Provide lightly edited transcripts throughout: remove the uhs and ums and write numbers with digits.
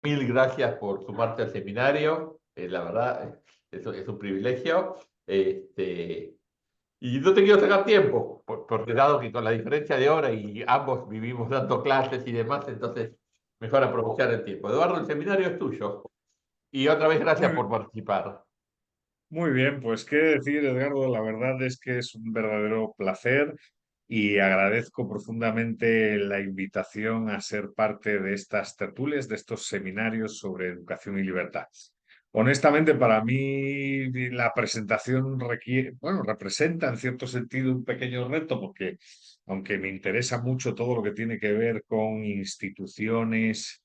Mil gracias por sumarte al seminario. La verdad, es un privilegio. Este, y no te quiero sacar tiempo, porque dado que con la diferencia de hora y ambos vivimos dando clases y demás, entonces mejor aprovechar el tiempo. Eduardo, el seminario es tuyo. Y otra vez gracias Muy, por participar. muy bien, pues qué decir, Edgardo, la verdad es que es un verdadero placer y agradezco profundamente la invitación a ser parte de estas tertulias, de estos seminarios sobre educación y libertad. Honestamente, para mí la presentación requiere, bueno, representa en cierto sentido un pequeño reto porque aunque me interesa mucho todo lo que tiene que ver con instituciones,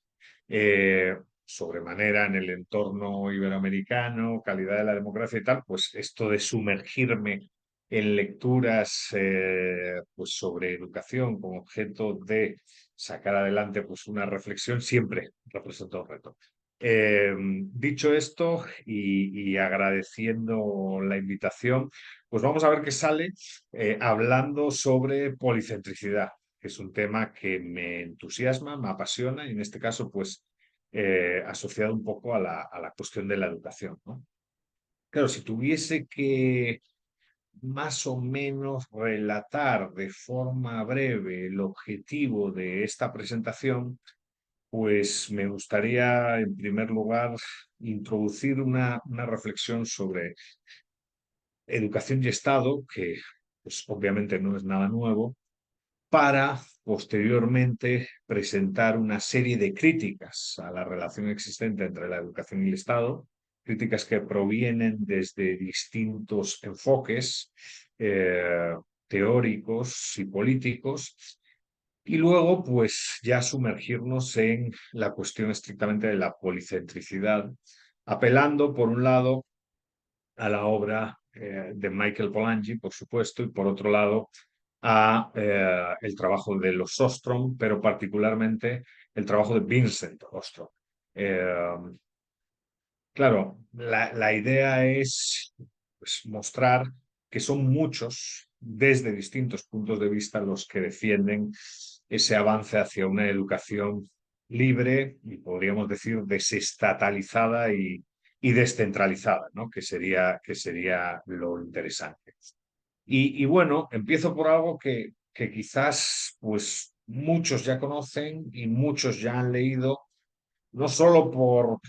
sobremanera en el entorno iberoamericano, calidad de la democracia y tal, pues esto de sumergirme en lecturas pues sobre educación con objeto de sacar adelante pues una reflexión siempre representa un reto. Dicho esto y agradeciendo la invitación, pues vamos a ver qué sale hablando sobre policentricidad, que es un tema que me entusiasma, me apasiona y en este caso pues asociado un poco a la cuestión de la educación, ¿no? Claro, si tuviese que más o menos relatar de forma breve el objetivo de esta presentación, pues me gustaría, en primer lugar, introducir una reflexión sobre educación y Estado, que pues, obviamente no es nada nuevo, para posteriormente presentar una serie de críticas a la relación existente entre la educación y el Estado, críticas que provienen desde distintos enfoques teóricos y políticos, y luego pues ya sumergirnos en la cuestión estrictamente de la policentricidad, apelando por un lado a la obra de Michael Polanyi, por supuesto, y por otro lado a el trabajo de los Ostrom, pero particularmente el trabajo de Vincent Ostrom. Eh, claro, la idea es pues, mostrar que son muchos, desde distintos puntos de vista, los que defienden ese avance hacia una educación libre y podríamos decir desestatalizada y descentralizada, ¿no? Que sería lo interesante. Y bueno, empiezo por algo que quizás pues muchos ya conocen y muchos ya han leído, no solo por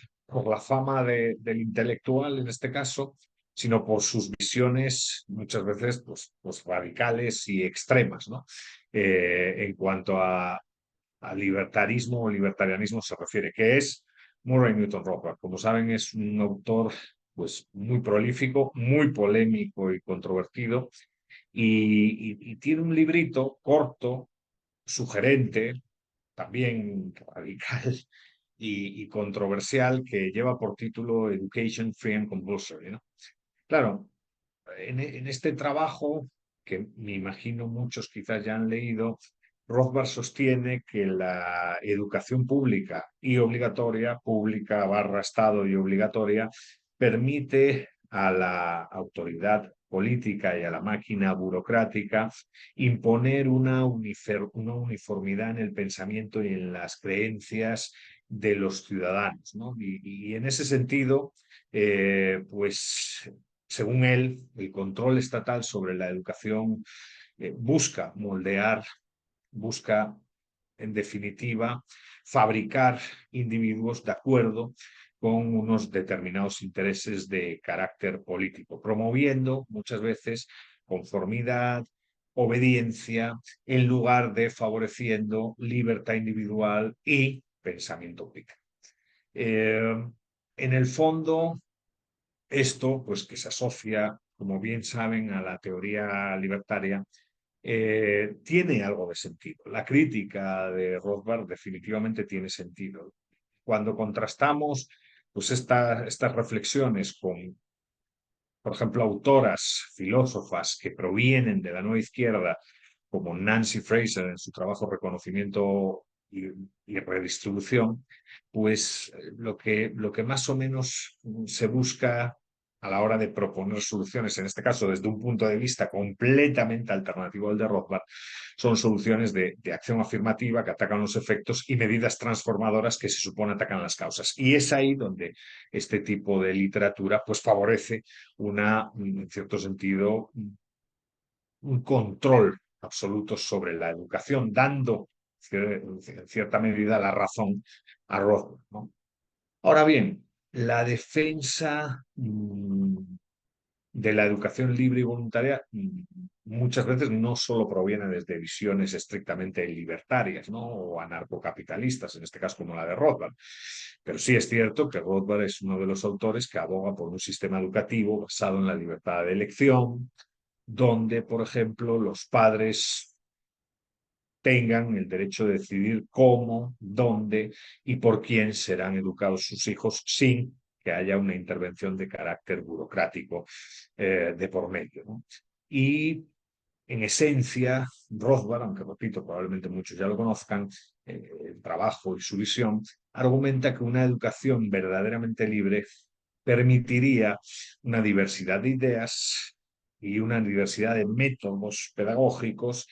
la fama del intelectual en este caso, sino por sus visiones muchas veces pues radicales y extremas, ¿no? En cuanto a libertarismo o libertarianismo se refiere, que es Murray Newton Rothbard. Como saben, es un autor pues muy prolífico, muy polémico y controvertido, y tiene un librito corto, sugerente, también radical y controversial, que lleva por título Education Free and Compulsory, ¿no? Claro, en este trabajo, que me imagino muchos quizás ya han leído, Rothbard sostiene que la educación pública y obligatoria, pública barra Estado y obligatoria, permite a la autoridad política y a la máquina burocrática imponer una uniformidad en el pensamiento y en las creencias de los ciudadanos, ¿no? Y en ese sentido, pues según él, el control estatal sobre la educación busca moldear, busca, en definitiva, fabricar individuos de acuerdo con unos determinados intereses de carácter político, promoviendo muchas veces conformidad, obediencia, en lugar de favoreciendo libertad individual y pensamiento crítico. Eh, en el fondo, esto, pues que se asocia, como bien saben, a la teoría libertaria, tiene algo de sentido. La crítica de Rothbard definitivamente tiene sentido. Cuando contrastamos pues, estas reflexiones con, por ejemplo, autoras, filósofas que provienen de la nueva izquierda, como Nancy Fraser en su trabajo Reconocimiento y Redistribución, pues lo que más o menos se busca a la hora de proponer soluciones, en este caso desde un punto de vista completamente alternativo al de Rothbard, son soluciones de acción afirmativa que atacan los efectos y medidas transformadoras que se supone atacan las causas. Y es ahí donde este tipo de literatura pues favorece en cierto sentido, un control absoluto sobre la educación, dando en cierta medida la razón a Rothbard, ¿no? Ahora bien, la defensa de la educación libre y voluntaria muchas veces no solo proviene desde visiones estrictamente libertarias, ¿no? O anarcocapitalistas, en este caso como la de Rothbard. Pero sí es cierto que Rothbard es uno de los autores que aboga por un sistema educativo basado en la libertad de elección, donde, por ejemplo, los padres tengan el derecho de decidir cómo, dónde y por quién serán educados sus hijos sin que haya una intervención de carácter burocrático de por medio, ¿no? Y en esencia, Rothbard, aunque repito, probablemente muchos ya lo conozcan, el trabajo y su visión, argumenta que una educación verdaderamente libre permitiría una diversidad de ideas y una diversidad de métodos pedagógicos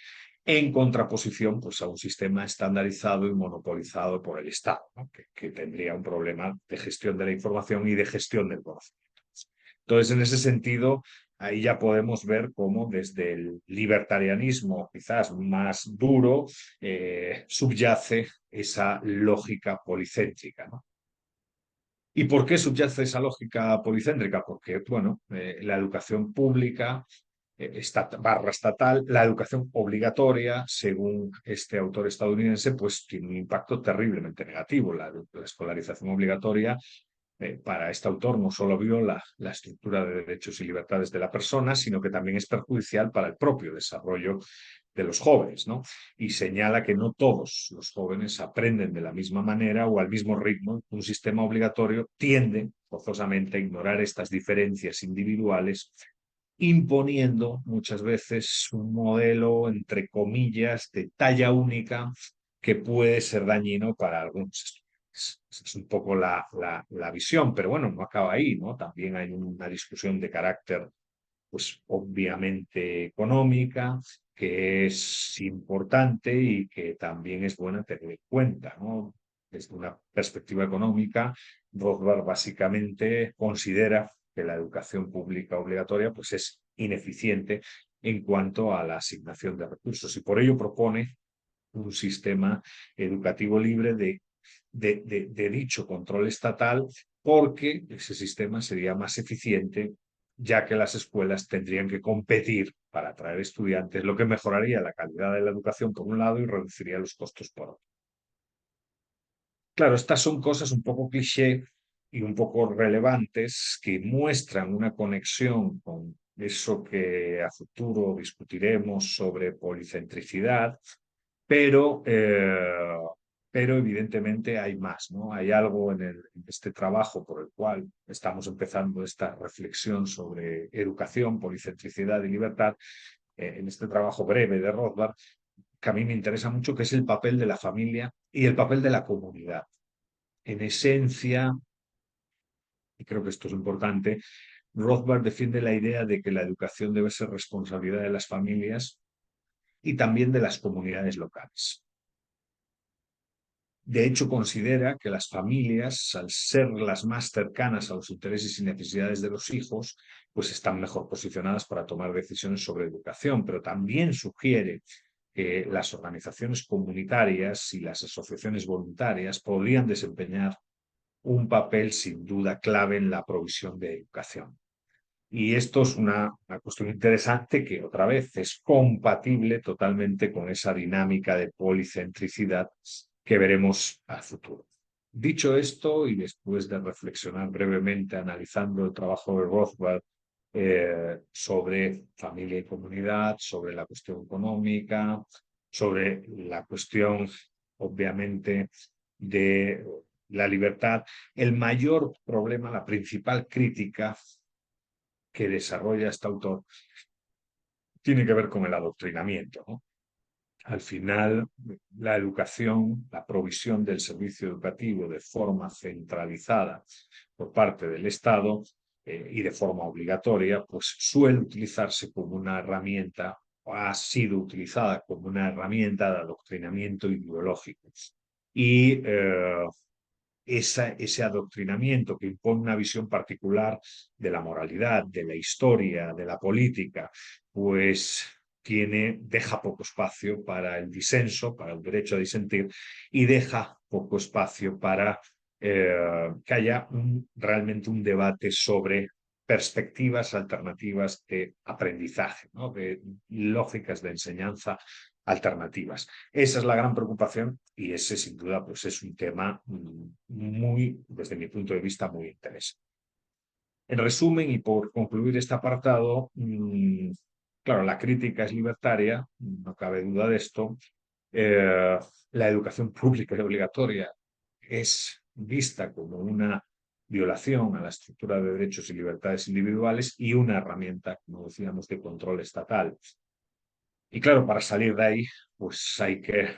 en contraposición pues, a un sistema estandarizado y monopolizado por el Estado, ¿no? Que tendría un problema de gestión de la información y de gestión del conocimiento. Entonces, en ese sentido, ahí ya podemos ver cómo desde el libertarianismo quizás más duro subyace esa lógica policéntrica, ¿no? ¿Y por qué subyace esa lógica policéntrica? Porque, bueno, la educación pública, barra estatal, la educación obligatoria, según este autor estadounidense, pues tiene un impacto terriblemente negativo. La escolarización obligatoria para este autor no solo viola la estructura de derechos y libertades de la persona, sino que también es perjudicial para el propio desarrollo de los jóvenes, ¿no? Y señala que no todos los jóvenes aprenden de la misma manera o al mismo ritmo. Un sistema obligatorio tiende forzosamente a ignorar estas diferencias individuales, imponiendo muchas veces un modelo, entre comillas, de talla única que puede ser dañino para algunos estudiantes. Es un poco la visión, pero bueno, no acaba ahí, ¿no? También hay una discusión de carácter, pues obviamente económica, que es importante y que también es buena tener en cuenta, ¿no? Desde una perspectiva económica, Rothbard básicamente considera que la educación pública obligatoria pues es ineficiente en cuanto a la asignación de recursos y por ello propone un sistema educativo libre de dicho control estatal, porque ese sistema sería más eficiente, ya que las escuelas tendrían que competir para atraer estudiantes, lo que mejoraría la calidad de la educación por un lado y reduciría los costos por otro. Claro, estas son cosas un poco cliché y un poco relevantes que muestran una conexión con eso que a futuro discutiremos sobre policentricidad, pero, pero evidentemente hay más, ¿no? Hay algo en este trabajo por el cual estamos empezando esta reflexión sobre educación, policentricidad y libertad, en este trabajo breve de Rothbard, que a mí me interesa mucho, que es el papel de la familia y el papel de la comunidad. En esencia, y creo que esto es importante, Rothbard defiende la idea de que la educación debe ser responsabilidad de las familias y también de las comunidades locales. De hecho, considera que las familias, al ser las más cercanas a los intereses y necesidades de los hijos, pues están mejor posicionadas para tomar decisiones sobre educación, pero también sugiere que las organizaciones comunitarias y las asociaciones voluntarias podrían desempeñar un papel sin duda clave en la provisión de educación. Y esto es una cuestión interesante que otra vez es compatible totalmente con esa dinámica de policentricidad que veremos al futuro. Dicho esto, y después de reflexionar brevemente analizando el trabajo de Rothbard sobre familia y comunidad, sobre la cuestión económica, sobre la cuestión, obviamente, de la libertad, el mayor problema, la principal crítica que desarrolla este autor tiene que ver con el adoctrinamiento, ¿no? Al final, la educación, la provisión del servicio educativo de forma centralizada por parte del Estado, y de forma obligatoria, pues suele utilizarse como una herramienta, o ha sido utilizada como una herramienta de adoctrinamiento ideológico. Y ese adoctrinamiento que impone una visión particular de la moralidad, de la historia, de la política, pues deja poco espacio para el disenso, para el derecho a disentir, y deja poco espacio para que haya realmente un debate sobre perspectivas alternativas de aprendizaje, ¿no? De lógicas de enseñanza alternativas. Esa es la gran preocupación y ese sin duda pues es un tema muy, desde mi punto de vista, muy interesante. En resumen, y por concluir este apartado, claro, la crítica es libertaria, no cabe duda de esto. La educación pública y obligatoria es vista como una violación a la estructura de derechos y libertades individuales y una herramienta, como decíamos, de control estatal. Y claro, para salir de ahí, pues hay que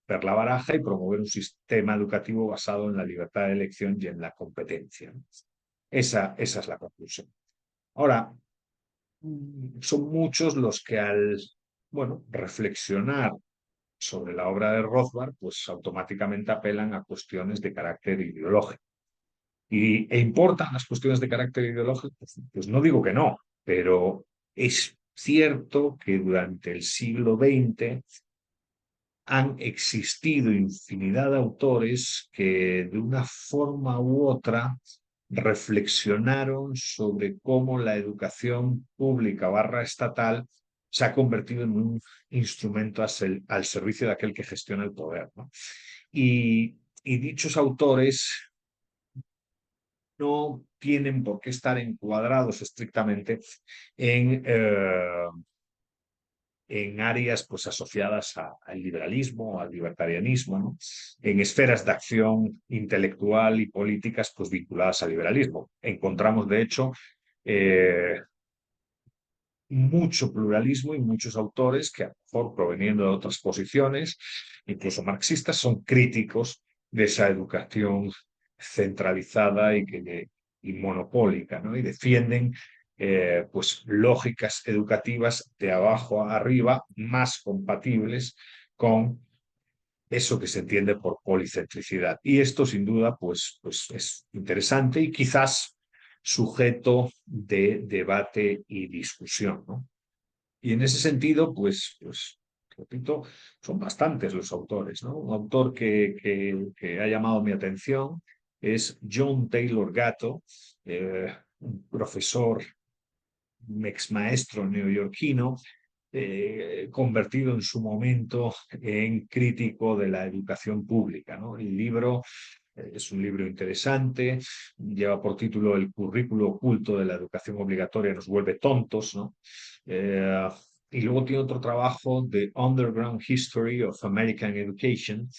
ver la baraja y promover un sistema educativo basado en la libertad de elección y en la competencia. Esa es la conclusión. Ahora, son muchos los que bueno, reflexionar sobre la obra de Rothbard, pues automáticamente apelan a cuestiones de carácter ideológico. ¿E importan las cuestiones de carácter ideológico? Pues no digo que no, pero es cierto que durante el siglo XX han existido infinidad de autores que de una forma u otra reflexionaron sobre cómo la educación pública barra estatal se ha convertido en un instrumento al servicio de aquel que gestiona el poder, ¿no? Y dichos autores no tienen por qué estar encuadrados estrictamente en en áreas pues, asociadas al liberalismo, al libertarianismo, ¿no? En esferas de acción intelectual y políticas pues, vinculadas al liberalismo. Encontramos, de hecho, eh, mucho pluralismo y muchos autores que, a lo mejor proveniendo de otras posiciones, incluso marxistas, son críticos de esa educación centralizada y monopólica, ¿no? Y defienden pues lógicas educativas de abajo a arriba más compatibles con eso que se entiende por policentricidad. Y esto sin duda pues es interesante y quizás sujeto de debate y discusión, ¿no? Y en ese sentido, pues repito, son bastantes los autores, ¿no? Un autor que ha llamado mi atención es John Taylor Gatto, un profesor, un ex maestro neoyorquino, convertido en su momento en crítico de la educación pública, ¿no? El libro es un libro interesante, lleva por título El currículo oculto de la educación obligatoria nos vuelve tontos, ¿no? Eh, y luego tiene otro trabajo, The Underground History of American Education,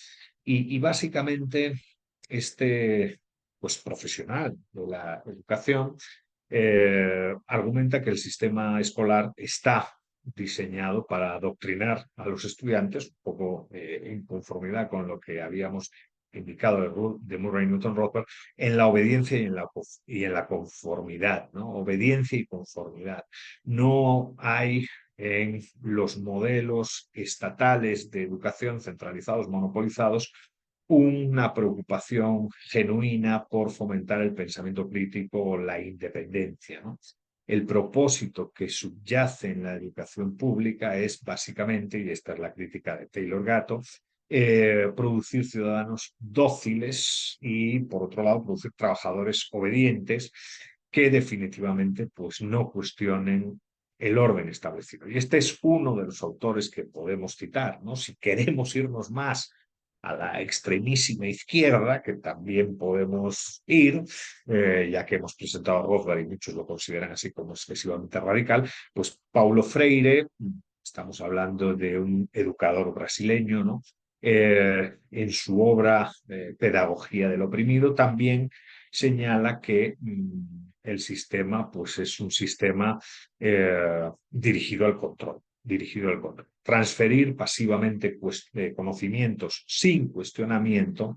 y básicamente este pues, profesional de la educación argumenta que el sistema escolar está diseñado para adoctrinar a los estudiantes, un poco en conformidad con lo que habíamos indicado de Murray Newton Rothbard, en la obediencia y en la conformidad, ¿no? Obediencia y conformidad. No hay en los modelos estatales de educación centralizados, monopolizados, una preocupación genuina por fomentar el pensamiento crítico o la independencia, ¿no? El propósito que subyace en la educación pública es básicamente, y esta es la crítica de Taylor Gatto, producir ciudadanos dóciles y, por otro lado, producir trabajadores obedientes que definitivamente pues, no cuestionen el orden establecido. Y este es uno de los autores que podemos citar, ¿no? Si queremos irnos más a la extremísima izquierda, que también podemos ir, ya que hemos presentado a Rothbard y muchos lo consideran así como excesivamente radical, pues Paulo Freire, estamos hablando de un educador brasileño, ¿no? En su obra Pedagogía del oprimido también señala que el sistema pues, es un sistema dirigido al control. Dirigido al control. Transferir pasivamente conocimientos sin cuestionamiento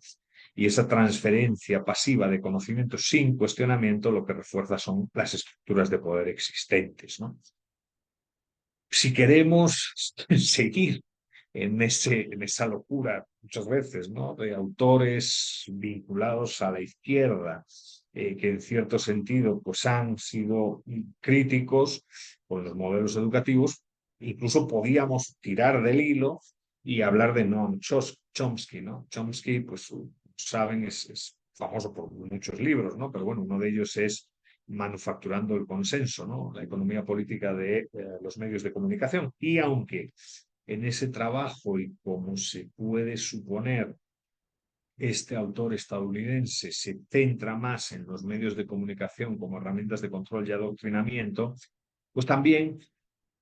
y esa transferencia pasiva de conocimiento sin cuestionamiento lo que refuerza son las estructuras de poder existentes, ¿no? Si queremos seguir en esa locura muchas veces, ¿no? De autores vinculados a la izquierda, que en cierto sentido pues, han sido críticos con los modelos educativos, incluso podíamos tirar del hilo y hablar de Noam Chomsky, ¿no? Chomsky, pues saben, es famoso por muchos libros, ¿no? Pero bueno, uno de ellos es Manufacturando el consenso, ¿no? La economía política de los medios de comunicación. Y aunque en ese trabajo y como se puede suponer, este autor estadounidense se centra más en los medios de comunicación como herramientas de control y adoctrinamiento, pues también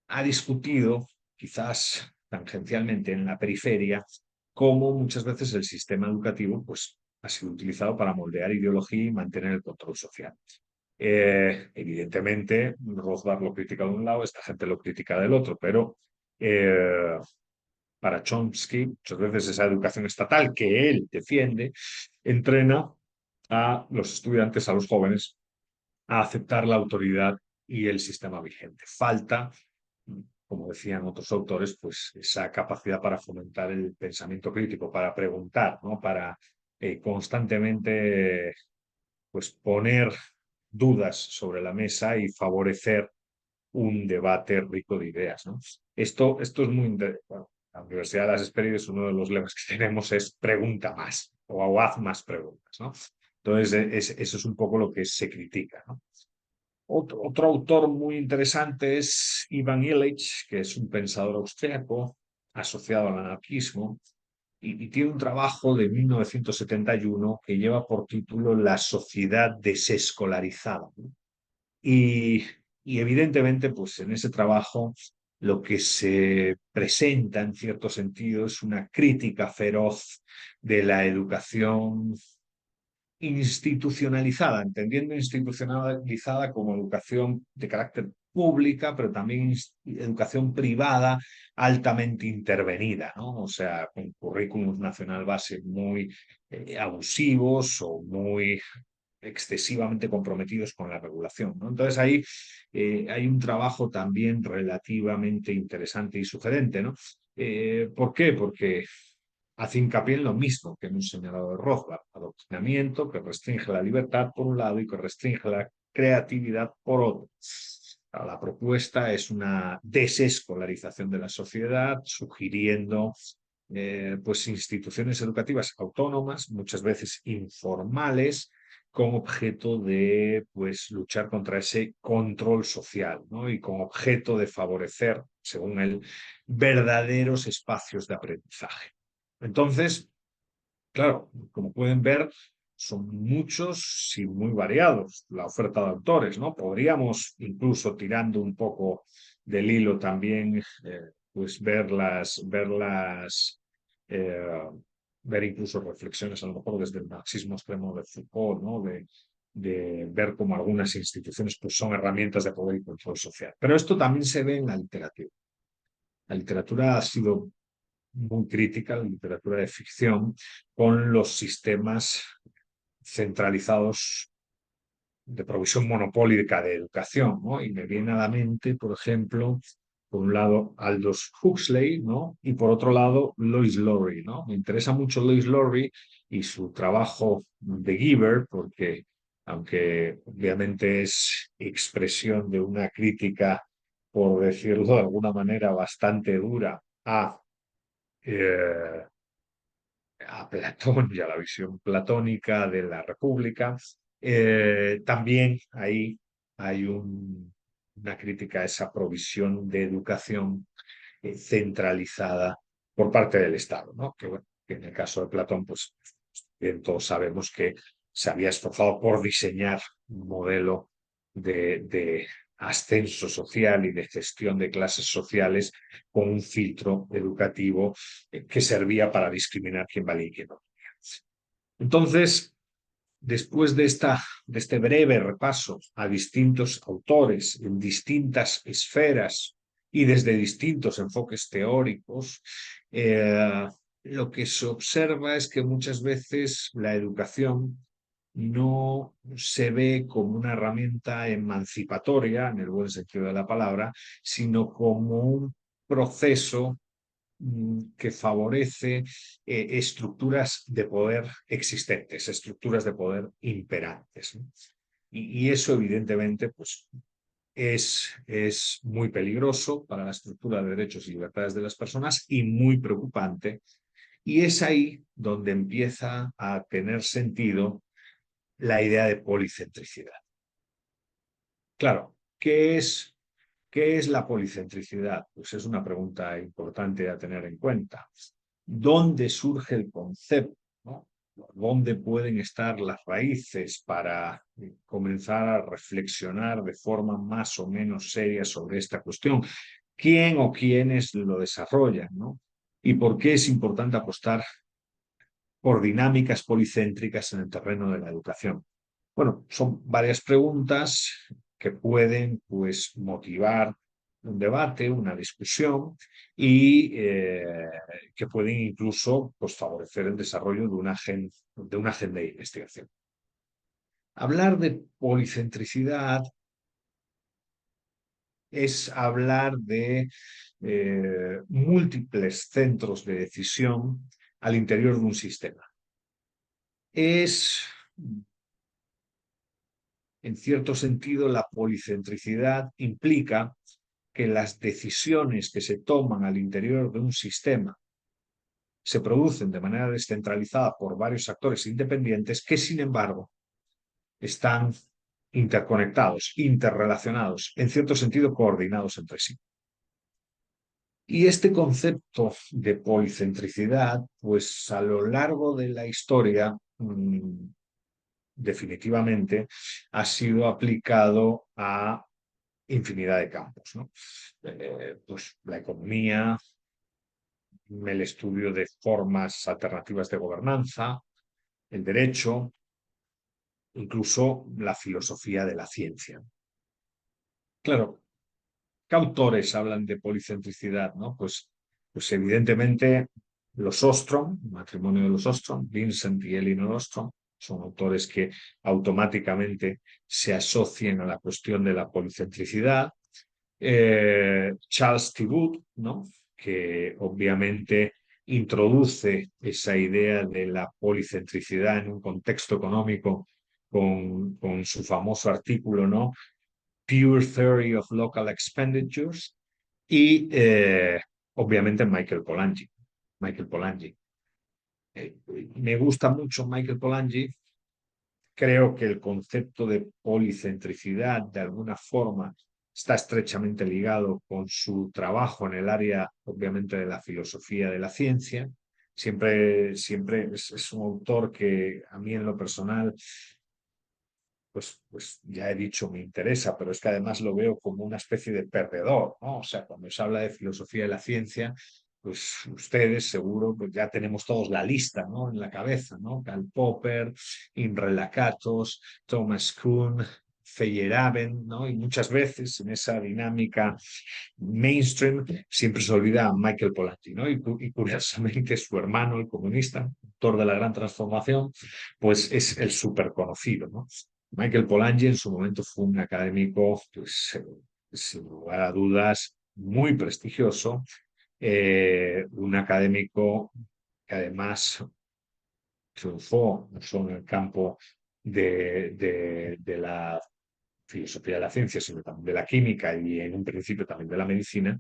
ha discutido, quizás tangencialmente en la periferia, cómo muchas veces el sistema educativo pues, ha sido utilizado para moldear ideología y mantener el control social. Evidentemente, Rothbard lo critica de un lado, esta gente lo critica del otro, pero para Chomsky, muchas veces esa educación estatal que él defiende, entrena a los estudiantes, a los jóvenes, a aceptar la autoridad y el sistema vigente. Falta, como decían otros autores, pues esa capacidad para fomentar el pensamiento crítico, para preguntar, ¿no? Para constantemente pues, poner dudas sobre la mesa y favorecer un debate rico de ideas, ¿no? Esto es muy interesante. Bueno, la Universidad de las Hespérides, uno de los lemas que tenemos es pregunta más o haz más preguntas, ¿no? Entonces, eso es un poco lo que se critica, ¿no? Otro autor muy interesante es Ivan Illich, que es un pensador austriaco asociado al anarquismo, y tiene un trabajo de 1971 que lleva por título La sociedad desescolarizada, ¿no? Y evidentemente, pues en ese trabajo lo que se presenta en cierto sentido es una crítica feroz de la educación institucionalizada, entendiendo institucionalizada como educación de carácter pública, pero también educación privada altamente intervenida, ¿no? O sea, con currículums nacional base muy abusivos o muy excesivamente comprometidos con la regulación, ¿no? Entonces ahí hay un trabajo también relativamente interesante y sugerente, ¿no? ¿Por qué? Porque hace hincapié en lo mismo que hemos señalado de Rothbard, adoctrinamiento que restringe la libertad por un lado y que restringe la creatividad por otro. La propuesta es una desescolarización de la sociedad, sugiriendo pues instituciones educativas autónomas, muchas veces informales, con objeto de pues, luchar contra ese control social, ¿no? Y con objeto de favorecer, según él, verdaderos espacios de aprendizaje. Entonces, claro, como pueden ver, son muchos y muy variados la oferta de autores, ¿no? Podríamos, incluso tirando un poco del hilo también, pues eh, ver incluso reflexiones a lo mejor desde el marxismo extremo de Foucault, ¿no? De ver cómo algunas instituciones pues, son herramientas de poder y control social. Pero esto también se ve en la literatura. La literatura ha sido muy crítica, la literatura de ficción, con los sistemas centralizados de provisión monopólica de educación, ¿no? Y me viene a la mente, por ejemplo, por un lado Aldous Huxley, ¿no? Y por otro lado Lois Lowry, ¿no? Me interesa mucho Lois Lowry y su trabajo de Giver, porque aunque obviamente es expresión de una crítica, por decirlo de alguna manera, bastante dura eh, a Platón y a la visión platónica de la República. También ahí hay una crítica a esa provisión de educación centralizada por parte del Estado, ¿no? Que, bueno, que en el caso de Platón, pues bien, todos sabemos que se había esforzado por diseñar un modelo de ascenso social y de gestión de clases sociales con un filtro educativo que servía para discriminar quién valía y quién no. Entonces, después de este breve repaso a distintos autores en distintas esferas y desde distintos enfoques teóricos, lo que se observa es que muchas veces la educación no se ve como una herramienta emancipatoria, en el buen sentido de la palabra, sino como un proceso que favorece estructuras de poder existentes, estructuras de poder imperantes, ¿no? Y eso evidentemente pues, es muy peligroso para la estructura de derechos y libertades de las personas y muy preocupante. Y es ahí donde empieza a tener sentido la idea de policentricidad. Claro, qué es la policentricidad? Pues es una pregunta importante a tener en cuenta. ¿Dónde surge el concepto? ¿No? ¿Dónde pueden estar las raíces para comenzar a reflexionar de forma más o menos seria sobre esta cuestión? ¿Quién o quiénes lo desarrollan? ¿No? ¿Y por qué es importante apostar por dinámicas policéntricas en el terreno de la educación? Bueno, son varias preguntas que pueden pues, motivar un debate, una discusión y que pueden incluso pues, favorecer el desarrollo de una agenda de investigación. Hablar de policentricidad es hablar de múltiples centros de decisión al interior de un sistema. Es en cierto sentido, la policentricidad implica que las decisiones que se toman al interior de un sistema se producen de manera descentralizada por varios actores independientes que, sin embargo, están interconectados, interrelacionados, en cierto sentido, coordinados entre sí. Y este concepto de policentricidad, pues a lo largo de la historia, definitivamente ha sido aplicado a infinidad de campos, ¿no? Pues la economía, el estudio de formas alternativas de gobernanza, el derecho, incluso la filosofía de la ciencia. Claro, ¿qué autores hablan de policentricidad? ¿No? Pues evidentemente los Ostrom, el matrimonio de los Ostrom, Vincent y Elinor Ostrom, son autores que automáticamente se asocian a la cuestión de la policentricidad. Charles Thibault, ¿no? Que obviamente introduce esa idea de la policentricidad en un contexto económico con su famoso artículo, ¿no? Pure Theory of Local Expenditures y obviamente Michael Polanyi. Michael Polanyi. Me gusta mucho Michael Polanyi. Creo que el concepto de policentricidad de alguna forma está estrechamente ligado con su trabajo en el área, obviamente, de la filosofía de la ciencia. Siempre es un autor que a mí en lo personal pues ya he dicho, me interesa, pero es que además lo veo como una especie de perdedor, ¿no? O sea, cuando se habla de filosofía de la ciencia, pues ustedes seguro, pues ya tenemos todos la lista, ¿no? En la cabeza, ¿no? Karl Popper, Imre Lakatos, Thomas Kuhn, Feyerabend, ¿no? Y muchas veces en esa dinámica mainstream siempre se olvida a Michael Polanyi, ¿no? Y curiosamente su hermano, el comunista, autor de la Gran Transformación, pues es el súper conocido, ¿no? Michael Polanyi en su momento fue un académico, pues, sin lugar a dudas, muy prestigioso, un académico que además triunfó no solo en el campo de la filosofía de la ciencia, sino también de la química y en un principio también de la medicina.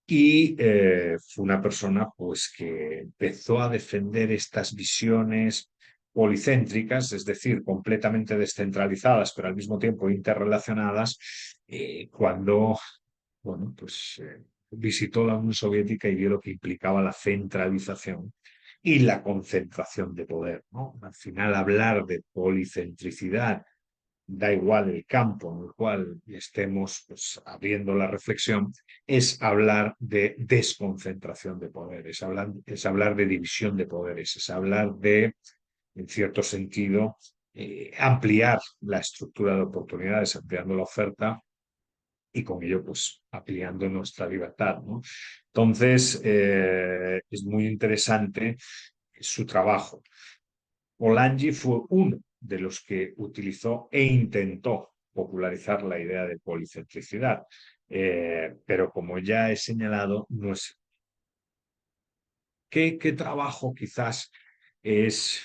Y fue una persona pues, que empezó a defender estas visiones policéntricas, es decir, completamente descentralizadas, pero al mismo tiempo interrelacionadas, cuando bueno, pues, visitó la Unión Soviética y vio lo que implicaba la centralización y la concentración de poder, ¿no? Al final, hablar de policentricidad, da igual el campo en el cual estemos pues, abriendo la reflexión, es hablar de desconcentración de poderes, es hablar de división de poderes, es hablar de, en cierto sentido, ampliar la estructura de oportunidades, ampliando la oferta y con ello pues ampliando nuestra libertad, ¿no? Entonces, es muy interesante su trabajo. Polanyi fue uno de los que utilizó e intentó popularizar la idea de policentricidad, pero como ya he señalado, no es. ¿Qué trabajo quizás es,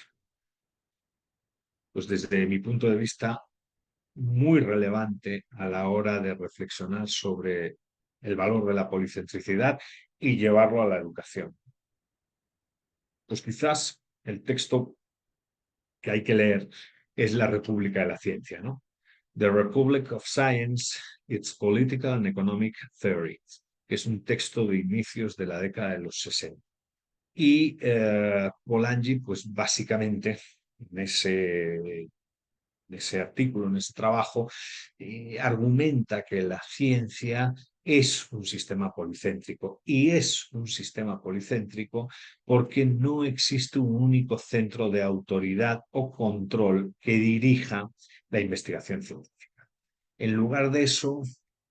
pues desde mi punto de vista, muy relevante a la hora de reflexionar sobre el valor de la policentricidad y llevarlo a la educación? Pues quizás el texto que hay que leer es La República de la Ciencia, ¿no? The Republic of Science, Its Political and Economic Theory, que es un texto de inicios de la década de los 60. Y Polanyi, pues básicamente en ese artículo, en ese trabajo, argumenta que la ciencia es un sistema policéntrico y es un sistema policéntrico porque no existe un único centro de autoridad o control que dirija la investigación científica. En lugar de eso,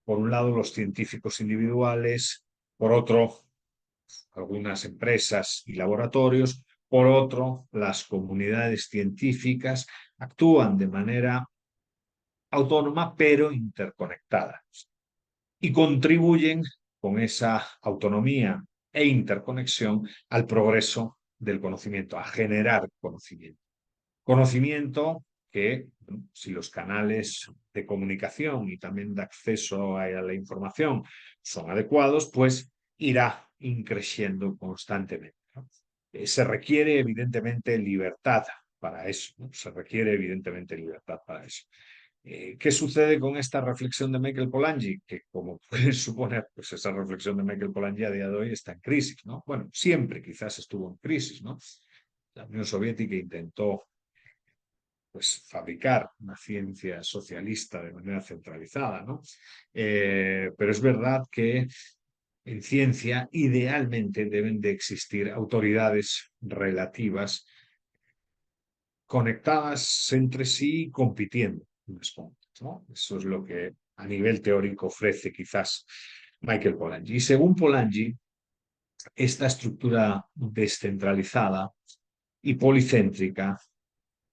por un lado los científicos individuales, por otro algunas empresas y laboratorios, por otro las comunidades científicas actúan de manera autónoma pero interconectadas y contribuyen con esa autonomía e interconexión al progreso del conocimiento, a generar conocimiento. Conocimiento que, si los canales de comunicación y también de acceso a la información son adecuados, pues irá increciendo constantemente, ¿no? Se requiere evidentemente libertad para eso, ¿no? Se requiere evidentemente libertad para eso. ¿Qué sucede con esta reflexión de Michael Polanyi? Que, como pueden suponer, pues esa reflexión de Michael Polanyi a día de hoy está en crisis, ¿no? Bueno, siempre quizás estuvo en crisis, ¿no? La Unión Soviética intentó pues fabricar una ciencia socialista de manera centralizada, ¿no? Pero es verdad que en ciencia idealmente deben de existir autoridades relativas conectadas entre sí, compitiendo unas con otras, ¿no? Eso es lo que a nivel teórico ofrece quizás Michael Polanyi. Y según Polanyi, esta estructura descentralizada y policéntrica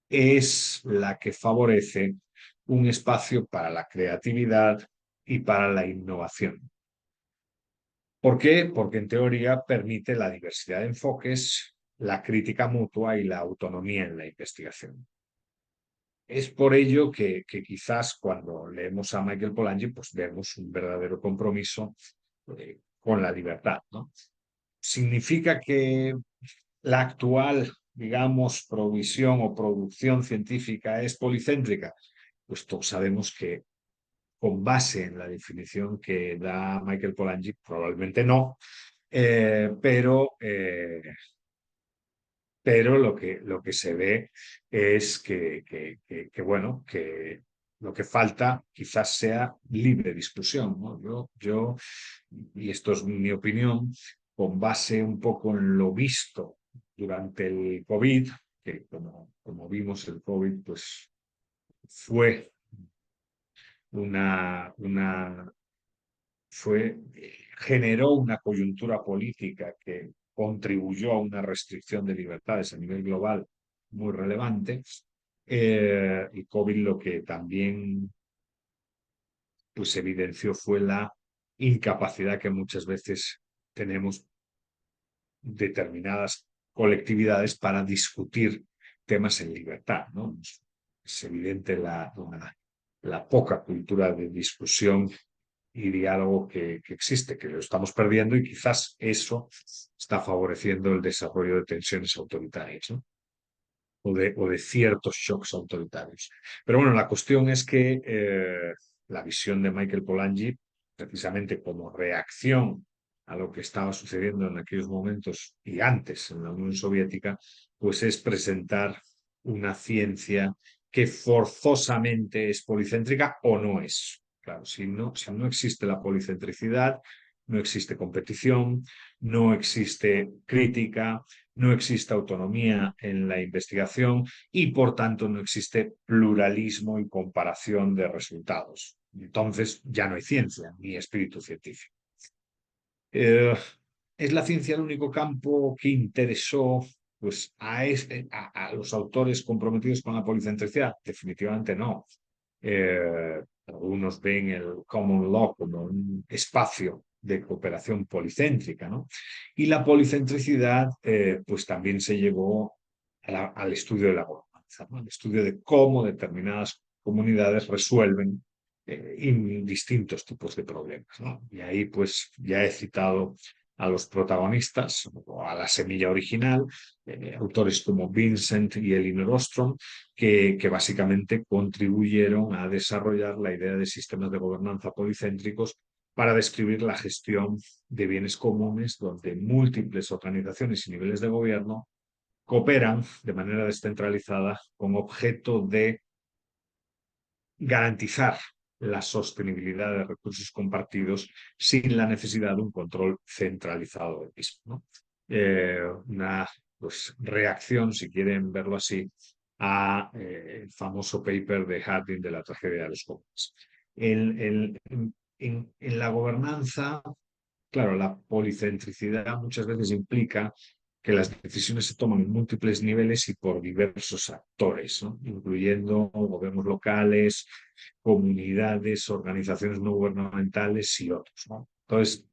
es la que favorece un espacio para la creatividad y para la innovación. ¿Por qué? Porque en teoría permite la diversidad de enfoques, la crítica mutua y la autonomía en la investigación. Es por ello que quizás cuando leemos a Michael Polanyi, pues vemos un verdadero compromiso con la libertad, ¿no? Significa que la actual, digamos, provisión o producción científica es policéntrica. Pues todos sabemos que con base en la definición que da Michael Polanyi, probablemente no, pero lo que se ve es bueno, que lo que falta quizás sea libre discusión, ¿no? Y esto es mi opinión, con base un poco en lo visto durante el COVID, que como vimos el COVID, pues fue una generó una coyuntura política que contribuyó a una restricción de libertades a nivel global muy relevante. Y COVID lo que también pues, evidenció fue la incapacidad que muchas veces tenemos determinadas colectividades para discutir temas en libertad, ¿no? Es evidente la poca cultura de discusión y diálogo que existe, que lo estamos perdiendo y quizás eso está favoreciendo el desarrollo de tensiones autoritarias, ¿no? O de ciertos shocks autoritarios. Pero bueno, la cuestión es que la visión de Michael Polanyi, precisamente como reacción a lo que estaba sucediendo en aquellos momentos y antes en la Unión Soviética, pues es presentar una ciencia que forzosamente es policéntrica o no es. Claro, si no existe la policentricidad, no existe competición, no existe crítica, no existe autonomía en la investigación y, por tanto, no existe pluralismo y comparación de resultados. Entonces, ya no hay ciencia ni espíritu científico. Eh, ¿Es la ciencia el único campo que interesó pues, a los autores comprometidos con la policentricidad? Definitivamente no. Algunos ven el common law como un espacio de cooperación policéntrica, ¿no? Y la policentricidad pues también se llevó al estudio de la gobernanza, ¿no? Al estudio de cómo determinadas comunidades resuelven distintos tipos de problemas, ¿no? Y ahí pues ya he citado a los protagonistas o a la semilla original, autores como Vincent y Elinor Ostrom, que básicamente contribuyeron a desarrollar la idea de sistemas de gobernanza policéntricos para describir la gestión de bienes comunes donde múltiples organizaciones y niveles de gobierno cooperan de manera descentralizada con objeto de garantizar la sostenibilidad de recursos compartidos sin la necesidad de un control centralizado del mismo, ¿no? Una pues, reacción, si quieren verlo así, a el famoso paper de Harding de la tragedia de los comunes. En la gobernanza, claro, la policentricidad muchas veces implica que las decisiones se toman en múltiples niveles y por diversos actores, ¿no? Incluyendo gobiernos locales, comunidades, organizaciones no gubernamentales y otros, ¿no? Entonces,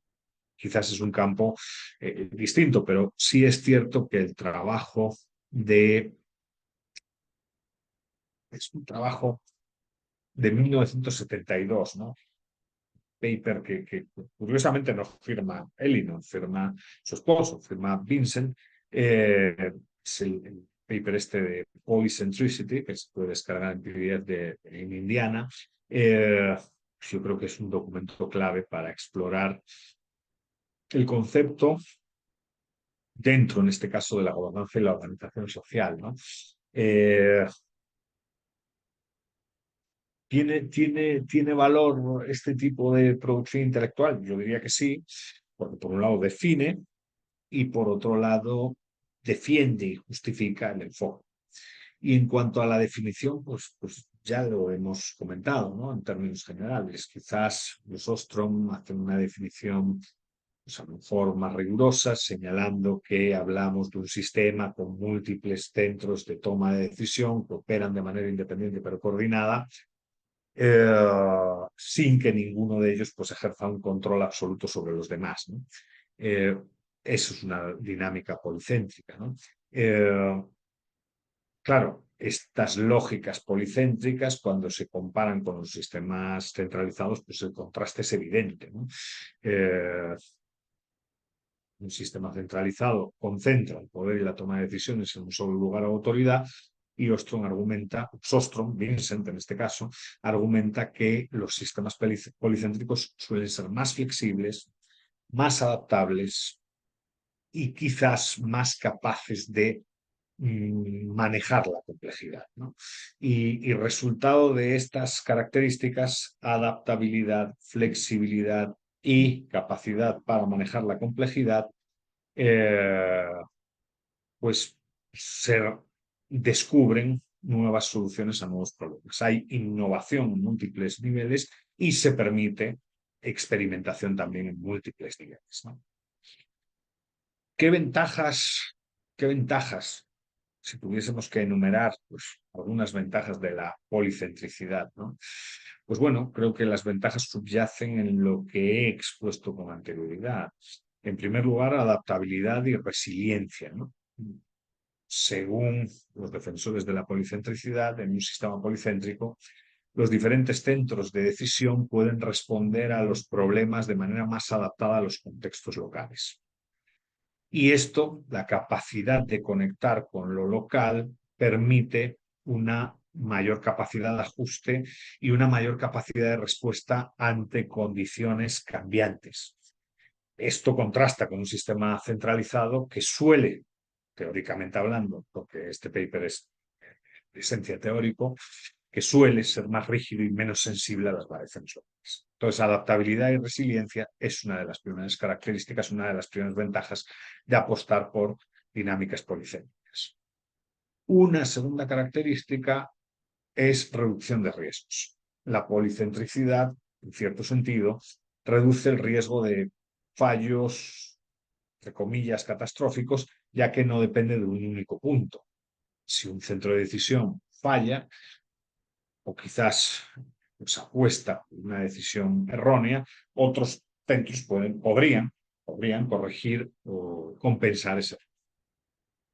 quizás es un campo distinto, pero sí es cierto que el trabajo es un trabajo de 1972, ¿no? Paper que curiosamente no firma Elinor, firma su esposo, firma Vincent. Es el paper este de Polycentricity, que se puede descargar en PDF en Indiana. Yo creo que es un documento clave para explorar el concepto dentro, en este caso, de la gobernanza y la organización social, ¿no? ¿Tiene valor este tipo de producción intelectual? Yo diría que sí, porque por un lado define y por otro lado defiende y justifica el enfoque. Y en cuanto a la definición, pues ya lo hemos comentado, ¿no? En términos generales. Quizás los Ostrom hacen una definición pues, a lo mejor más rigurosa, señalando que hablamos de un sistema con múltiples centros de toma de decisión que operan de manera independiente pero coordinada, sin que ninguno de ellos pues, ejerza un control absoluto sobre los demás, ¿no? Eh, Eso es una dinámica policéntrica, ¿no? Claro, estas lógicas policéntricas, cuando se comparan con los sistemas centralizados, pues el contraste es evidente, ¿no? Un sistema centralizado concentra el poder y la toma de decisiones en un solo lugar o autoridad, y Ostrom, Vincent en este caso, argumenta que los sistemas policéntricos suelen ser más flexibles, más adaptables y quizás más capaces de manejar la complejidad, ¿no? Y resultado de estas características, adaptabilidad, flexibilidad y capacidad para manejar la complejidad, eh, pues se descubren nuevas soluciones a nuevos problemas. Hay innovación en múltiples niveles y se permite experimentación también en múltiples niveles, ¿no? ¿Qué ventajas, qué ventajas si tuviésemos que enumerar pues, algunas ventajas de la policentricidad, ¿no? Pues bueno, creo que las ventajas subyacen en lo que he expuesto con anterioridad. En primer lugar, adaptabilidad y resiliencia, ¿no? Según los defensores de la policentricidad, en un sistema policéntrico, los diferentes centros de decisión pueden responder a los problemas de manera más adaptada a los contextos locales. Y esto, la capacidad de conectar con lo local, permite una mayor capacidad de ajuste y una mayor capacidad de respuesta ante condiciones cambiantes. Esto contrasta con un sistema centralizado que suele, teóricamente hablando, porque este paper es de esencia teórico, que suele ser más rígido y menos sensible a las variaciones locales. Entonces, adaptabilidad y resiliencia es una de las primeras características, una de las primeras ventajas de apostar por dinámicas policéntricas. Una segunda característica es reducción de riesgos. La policentricidad, en cierto sentido, reduce el riesgo de fallos, entre comillas, catastróficos, ya que no depende de un único punto. Si un centro de decisión falla, o quizás pues, apuesta por una decisión errónea, otros centros podrían corregir o compensar ese.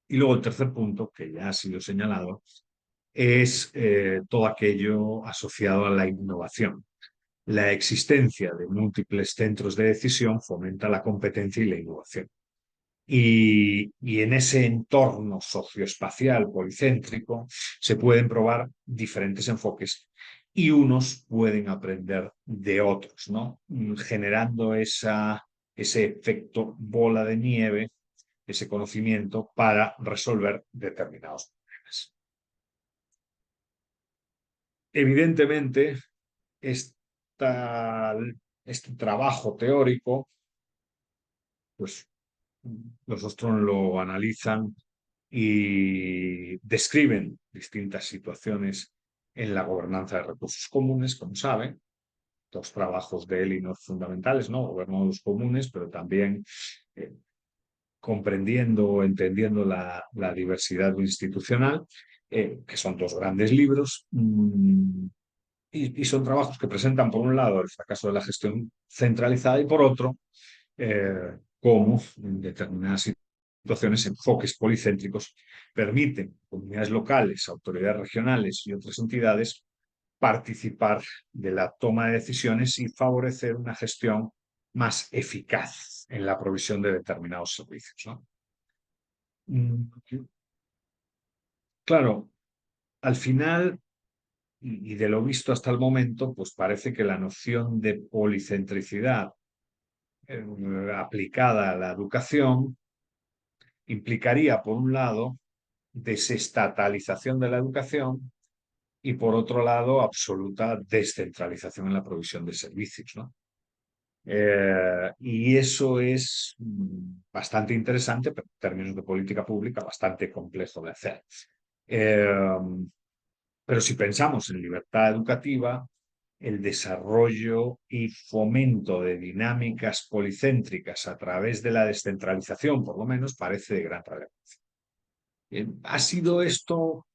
Y luego el tercer punto, que ya ha sido señalado, es todo aquello asociado a la innovación. La existencia de múltiples centros de decisión fomenta la competencia y la innovación. Y en ese entorno socioespacial policéntrico se pueden probar diferentes enfoques y unos pueden aprender de otros, ¿no? Generando ese efecto bola de nieve, ese conocimiento para resolver determinados problemas. Evidentemente, esta, este trabajo teórico, pues los Ostrom lo analizan y describen distintas situaciones en la gobernanza de recursos comunes, como saben, los trabajos de Elinor fundamentales, ¿no? Gobierno de los comunes, pero también comprendiendo, entendiendo la diversidad institucional, que son dos grandes libros. Y son trabajos que presentan, por un lado, el fracaso de la gestión centralizada y, por otro, cómo en determinadas situaciones enfoques policéntricos permiten a comunidades locales, autoridades regionales y otras entidades participar de la toma de decisiones y favorecer una gestión más eficaz en la provisión de determinados servicios, ¿no? Claro, al final, y de lo visto hasta el momento, pues parece que la noción de policentricidad aplicada a la educación implicaría, por un lado, desestatalización de la educación y, por otro lado, absoluta descentralización en la provisión de servicios, ¿no? Y eso es bastante interesante, pero en términos de política pública, bastante complejo de hacer. Pero si pensamos en libertad educativa, el desarrollo y fomento de dinámicas policéntricas a través de la descentralización, por lo menos, parece de gran relevancia. ¿Ha sido esto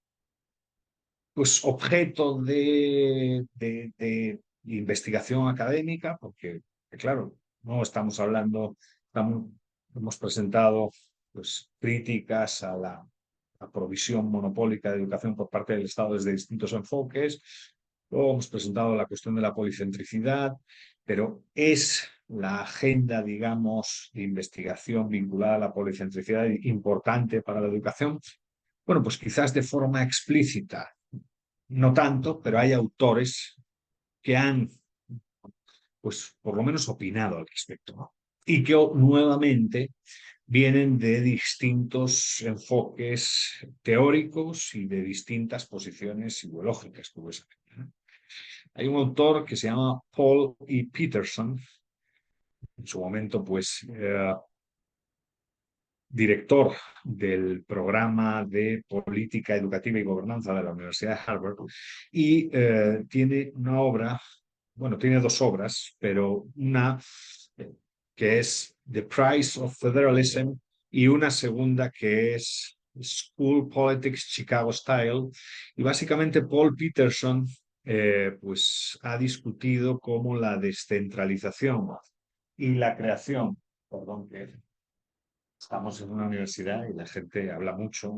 pues, objeto de investigación académica? Porque, claro, no estamos hablando, hemos presentado pues, críticas a la provisión monopólica de educación por parte del Estado desde distintos enfoques. Luego hemos presentado la cuestión de la policentricidad, pero ¿es la agenda, digamos, de investigación vinculada a la policentricidad importante para la educación? Bueno, pues quizás de forma explícita, no tanto, pero hay autores que han, pues, por lo menos opinado al respecto, ¿no? Y que nuevamente vienen de distintos enfoques teóricos y de distintas posiciones ideológicas, curiosamente, ¿no? Hay un autor que se llama Paul E. Peterson, en su momento, pues, director del programa de política educativa y gobernanza de la Universidad de Harvard, y tiene una obra, bueno, tiene dos obras, pero una que es The Price of Federalism y una segunda que es School Politics Chicago Style. Y básicamente Paul Peterson pues ha discutido cómo la descentralización y la creación, perdón, que estamos en una universidad y la gente habla mucho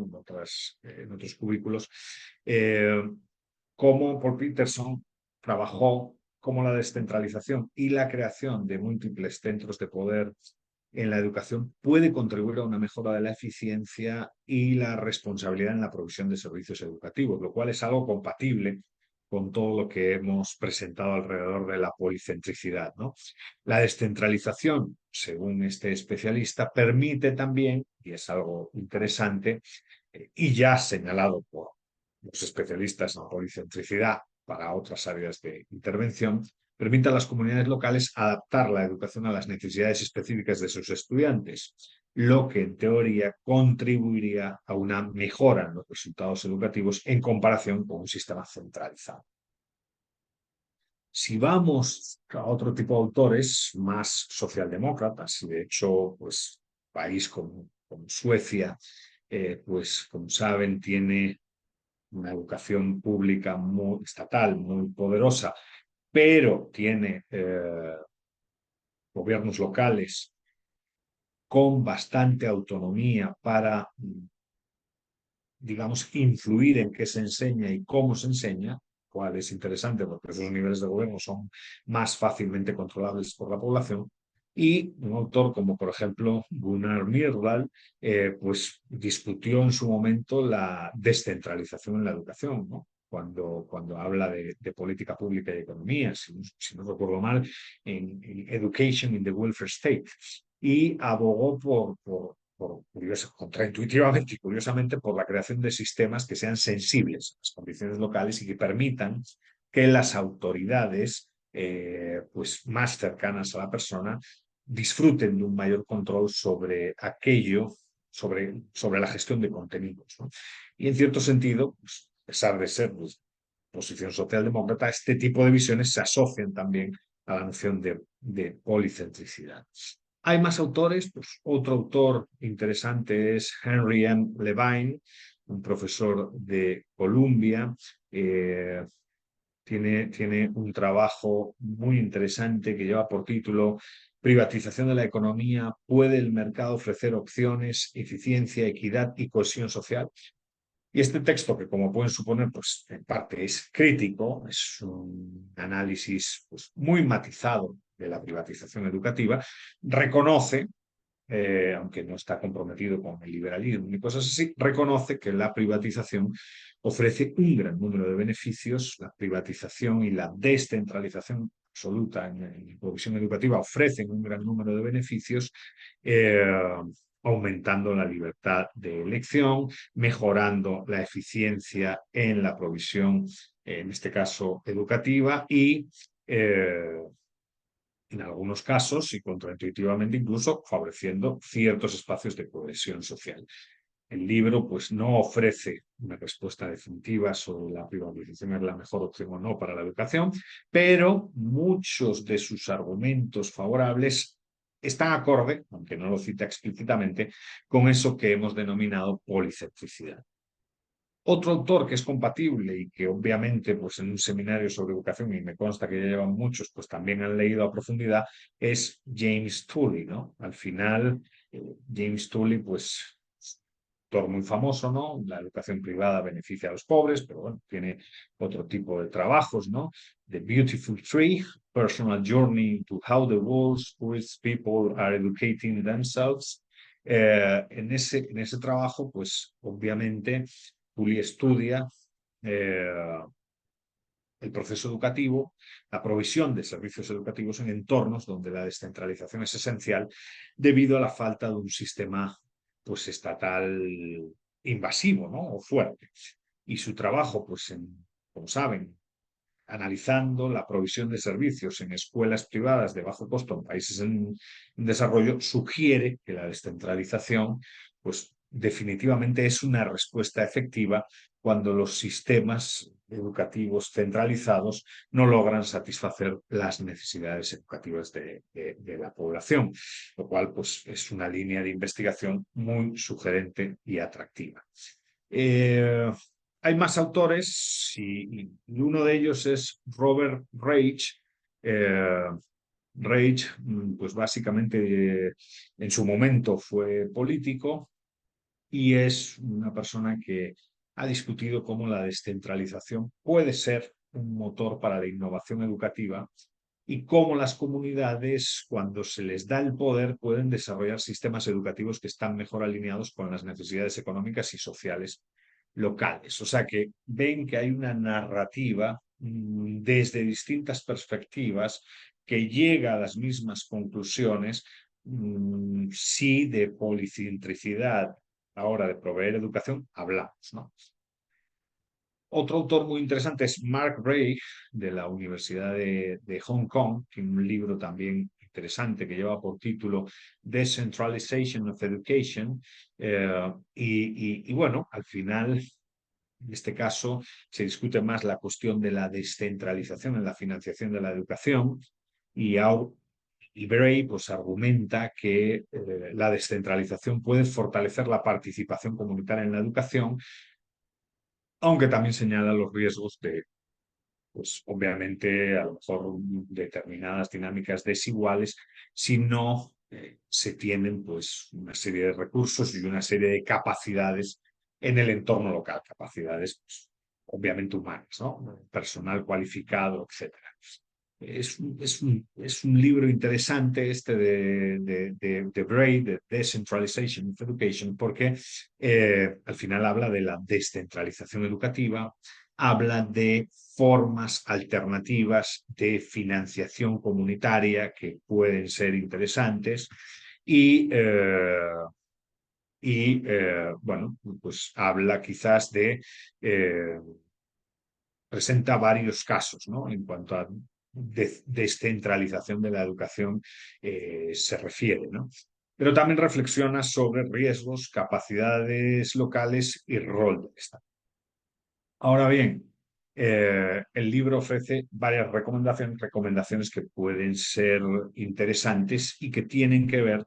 en otros cubículos, cómo Paul Peterson trabajó cómo la descentralización y la creación de múltiples centros de poder en la educación puede contribuir a una mejora de la eficiencia y la responsabilidad en la provisión de servicios educativos, lo cual es algo compatible con todo lo que hemos presentado alrededor de la policentricidad, ¿no? La descentralización, según este especialista, permite también, y es algo interesante, y ya señalado por los especialistas en policentricidad para otras áreas de intervención, permite a las comunidades locales adaptar la educación a las necesidades específicas de sus estudiantes. lo que en teoría contribuiría a una mejora en los resultados educativos en comparación con un sistema centralizado. Si vamos a otro tipo de autores más socialdemócratas, y de hecho, pues, país como Suecia, pues, como saben, tiene una educación pública muy estatal, muy poderosa, pero tiene gobiernos locales con bastante autonomía para, digamos, influir en qué se enseña y cómo se enseña, cual es interesante porque esos niveles de gobierno son más fácilmente controlables por la población. Y un autor como, por ejemplo, Gunnar Myrdal, pues discutió en su momento la descentralización en la educación, ¿no? Cuando habla de política pública y economía, si no recuerdo mal, en Education in the Welfare State, y abogó contraintuitivamente y curiosamente, por la creación de sistemas que sean sensibles a las condiciones locales y que permitan que las autoridades pues más cercanas a la persona disfruten de un mayor control sobre aquello, sobre la gestión de contenidos, ¿no? Y en cierto sentido, pues, a pesar de ser pues, posición socialdemócrata, este tipo de visiones se asocian también a la noción de policentricidad. Hay más autores, pues otro autor interesante es Henry M. Levine, un profesor de Columbia. Tiene un trabajo muy interesante que lleva por título Privatización de la economía. ¿Puede el mercado ofrecer opciones, eficiencia, equidad y cohesión social? Y este texto, que como pueden suponer, pues en parte es crítico, es un análisis pues, muy matizado de la privatización educativa, reconoce, aunque no está comprometido con el liberalismo ni cosas así, reconoce que la privatización ofrece un gran número de beneficios. La privatización y la descentralización absoluta en la provisión educativa ofrecen un gran número de beneficios, eh, aumentando la libertad de elección, mejorando la eficiencia en la provisión, en este caso educativa, y en algunos casos y contraintuitivamente incluso favoreciendo ciertos espacios de cohesión social. El libro pues no ofrece una respuesta definitiva sobre la privatización es la mejor opción o no para la educación, pero muchos de sus argumentos favorables están acorde, aunque no lo cita explícitamente, con eso que hemos denominado policentricidad. Otro autor que es compatible y que obviamente pues en un seminario sobre educación, y me consta que ya llevan muchos, pues también han leído a profundidad, es James Tully, ¿no? Al final, James Tully, pues, autor muy famoso, ¿no? La educación privada beneficia a los pobres, pero bueno, tiene otro tipo de trabajos, ¿no? The Beautiful Tree, Personal Journey to How the World's Poorest People are Educating Themselves. En ese trabajo, pues obviamente Tully estudia el proceso educativo, la provisión de servicios educativos en entornos donde la descentralización es esencial debido a la falta de un sistema pues, estatal invasivo, ¿no? O fuerte. Y su trabajo, pues, como saben, analizando la provisión de servicios en escuelas privadas de bajo costo en países en desarrollo, sugiere que la descentralización, pues definitivamente es una respuesta efectiva cuando los sistemas educativos centralizados no logran satisfacer las necesidades educativas de la población, lo cual pues, es una línea de investigación muy sugerente y atractiva. Hay más autores y uno de ellos es Robert Reich. Eh, Reich, pues básicamente en su momento fue político y es una persona que ha discutido cómo la descentralización puede ser un motor para la innovación educativa y cómo las comunidades, cuando se les da el poder, pueden desarrollar sistemas educativos que están mejor alineados con las necesidades económicas y sociales locales. O sea que ven que hay una narrativa desde distintas perspectivas que llega a las mismas conclusiones, sí de policentricidad a la hora de proveer educación hablamos, ¿no? Otro autor muy interesante es Mark Ray, de la Universidad de Hong Kong, tiene un libro también interesante que lleva por título Decentralization of Education. Y bueno, al final, en este caso, se discute más la cuestión de la descentralización en la financiación de la educación y Bray pues, argumenta que la descentralización puede fortalecer la participación comunitaria en la educación, aunque también señala los riesgos de, pues obviamente, a lo mejor determinadas dinámicas desiguales si no se tienen pues una serie de recursos y una serie de capacidades en el entorno local, capacidades pues, obviamente humanas, ¿no? Personal cualificado, etcétera. Es un libro interesante este de Bray, de Decentralization of Education, porque al final habla de la descentralización educativa, habla de formas alternativas de financiación comunitaria que pueden ser interesantes y bueno, pues habla quizás eh, presenta varios casos, ¿no? En cuanto a descentralización de la educación se refiere, ¿no? Pero también reflexiona sobre riesgos, capacidades locales y rol del Estado. Ahora bien, el libro ofrece varias recomendaciones que pueden ser interesantes y que tienen que ver,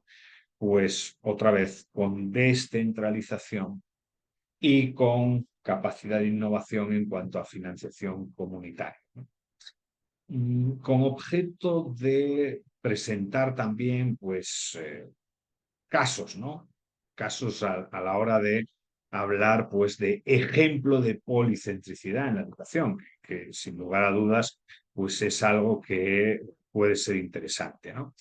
pues, otra vez, con descentralización y con capacidad de innovación en cuanto a financiación comunitaria, ¿no? Con objeto de presentar también, pues, casos, ¿no? Casos a la hora de hablar, pues, de ejemplo de policentricidad en la educación, que sin lugar a dudas, pues es algo que puede ser interesante, ¿no?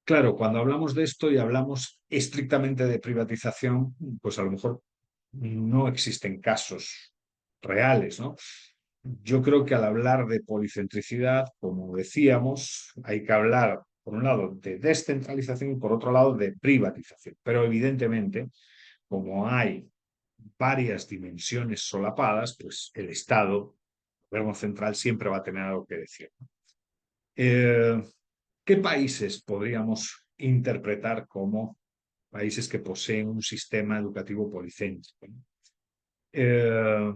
Claro, cuando hablamos de esto y hablamos estrictamente de privatización, pues a lo mejor no existen casos reales, ¿no? Yo creo que al hablar de policentricidad, como decíamos, hay que hablar, por un lado, de descentralización y por otro lado, de privatización. Pero evidentemente, como hay varias dimensiones solapadas, pues el Estado, el gobierno central, siempre va a tener algo que decir, ¿no? Eh, ¿Qué países podríamos interpretar como países que poseen un sistema educativo policéntrico? Eh,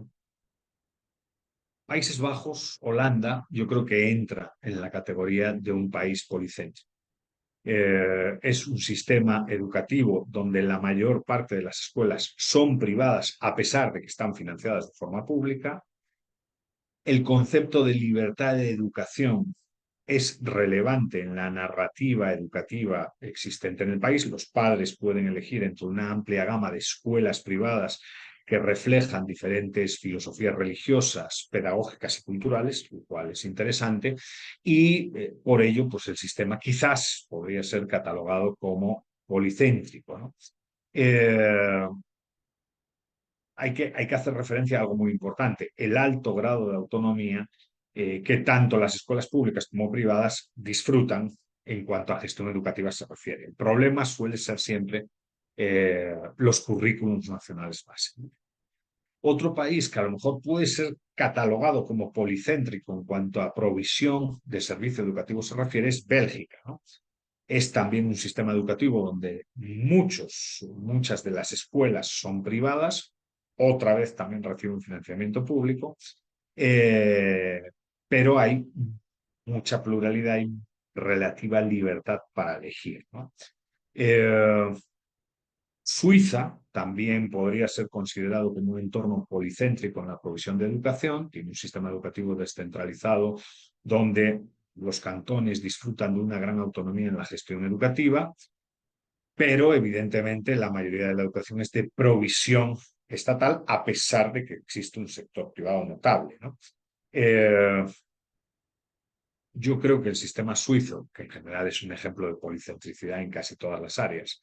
Países Bajos, Holanda, yo creo que entra en la categoría de un país policéntrico. Es un sistema educativo donde la mayor parte de las escuelas son privadas a pesar de que están financiadas de forma pública. El concepto de libertad de educación es relevante en la narrativa educativa existente en el país. Los padres pueden elegir entre una amplia gama de escuelas privadas que reflejan diferentes filosofías religiosas, pedagógicas y culturales, lo cual es interesante, y por ello pues el sistema quizás podría ser catalogado como policéntrico, ¿no? Eh, hay que hacer referencia a algo muy importante, el alto grado de autonomía que tanto las escuelas públicas como privadas disfrutan en cuanto a gestión educativa se refiere. El problema suele ser siempre los currículums nacionales base. Otro país que a lo mejor puede ser catalogado como policéntrico en cuanto a provisión de servicio educativo se refiere es Bélgica, ¿no? Es también un sistema educativo donde muchas de las escuelas son privadas, otra vez también reciben financiamiento público, eh, pero hay mucha pluralidad y relativa libertad para elegir, ¿no? Eh, Suiza también podría ser considerado como un entorno policéntrico en la provisión de educación, tiene un sistema educativo descentralizado donde los cantones disfrutan de una gran autonomía en la gestión educativa, pero evidentemente la mayoría de la educación es de provisión estatal, a pesar de que existe un sector privado notable, ¿no? Yo creo que el sistema suizo, que en general es un ejemplo de policentricidad en casi todas las áreas,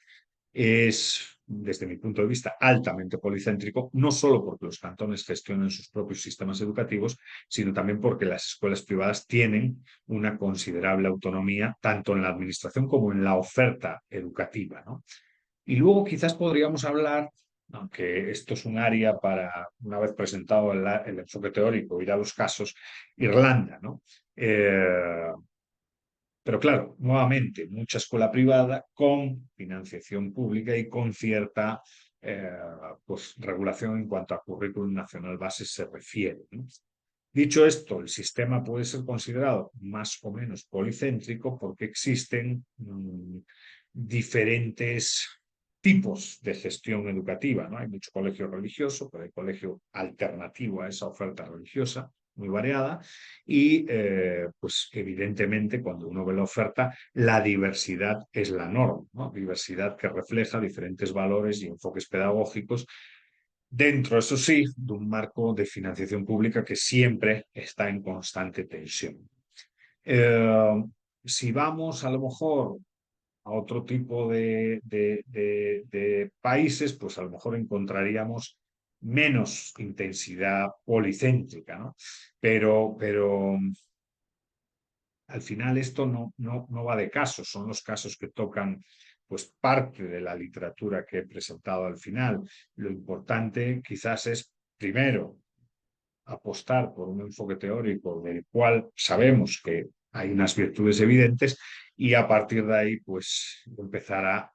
es, desde mi punto de vista, altamente policéntrico, no solo porque los cantones gestionan sus propios sistemas educativos, sino también porque las escuelas privadas tienen una considerable autonomía, tanto en la administración como en la oferta educativa, ¿no? Y luego quizás podríamos hablar, aunque esto es un área para, una vez presentado el enfoque teórico, ir a los casos, Irlanda, ¿no? Pero claro, nuevamente, mucha escuela privada con financiación pública y con cierta eh, pues, regulación en cuanto a currículum nacional base se refiere, ¿no? Dicho esto, el sistema puede ser considerado más o menos policéntrico porque existen diferentes tipos de gestión educativa, ¿no? Hay mucho colegio religioso, pero hay colegio alternativo a esa oferta religiosa, muy variada, y pues evidentemente cuando uno ve la oferta, la diversidad es la norma, ¿no? Diversidad que refleja diferentes valores y enfoques pedagógicos dentro, eso sí, de un marco de financiación pública que siempre está en constante tensión. Eh, si vamos a lo mejor a otro tipo de países, pues a lo mejor encontraríamos menos intensidad policéntrica, ¿no? Pero al final esto no va de casos, son los casos que tocan pues parte de la literatura que he presentado al final. Lo importante quizás es, primero, apostar por un enfoque teórico del cual sabemos que hay unas virtudes evidentes y a partir de ahí pues empezar a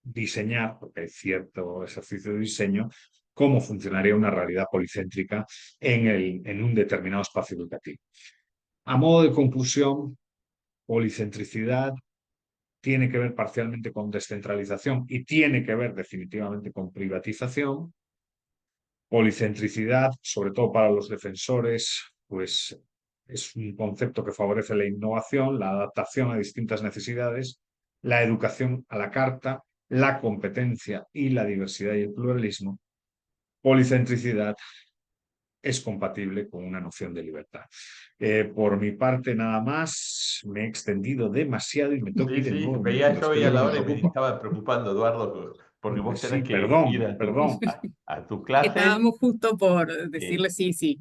diseñar, porque hay cierto ejercicio de diseño, cómo funcionaría una realidad policéntrica en un determinado espacio educativo. A modo de conclusión, policentricidad tiene que ver parcialmente con descentralización y tiene que ver definitivamente con privatización. Policentricidad, sobre todo para los defensores, pues es un concepto que favorece la innovación, la adaptación a distintas necesidades, la educación a la carta, la competencia y la diversidad y el pluralismo. Policentricidad es compatible con una noción de libertad. Por mi parte, nada más, me he extendido demasiado y me tengo que Sí, ir en sí, 9 minutos. yo ¿Qué es veía lo que la me hora y me preocupa? estaba preocupando, Eduardo, porque vos Sí, tenés que ir perdón, perdón. a tu clase. Estábamos justo por eh, decirle sí, sí.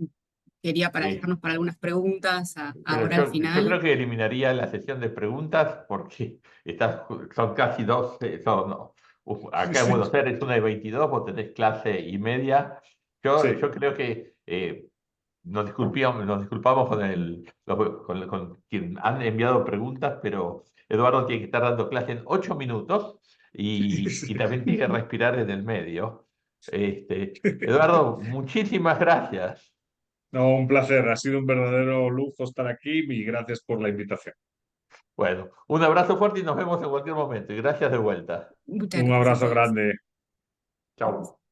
Quería para eh, dejarnos para algunas preguntas pero ahora al yo creo final. que eliminaría la sesión de preguntas porque son casi dos, no, acá en Buenos Aires es 1:22, vos tenés clase y media. Sí. Yo creo que nos disculpamos con quien han enviado preguntas, pero Eduardo tiene que estar dando clase en 8 minutos y también tiene que respirar en el medio. Eduardo, muchísimas gracias. No, un placer. Ha sido un verdadero lujo estar aquí y gracias por la invitación. Bueno, un abrazo fuerte y nos vemos en cualquier momento. Y gracias de vuelta. Muchas Un gracias a abrazo todos. grande. Chao.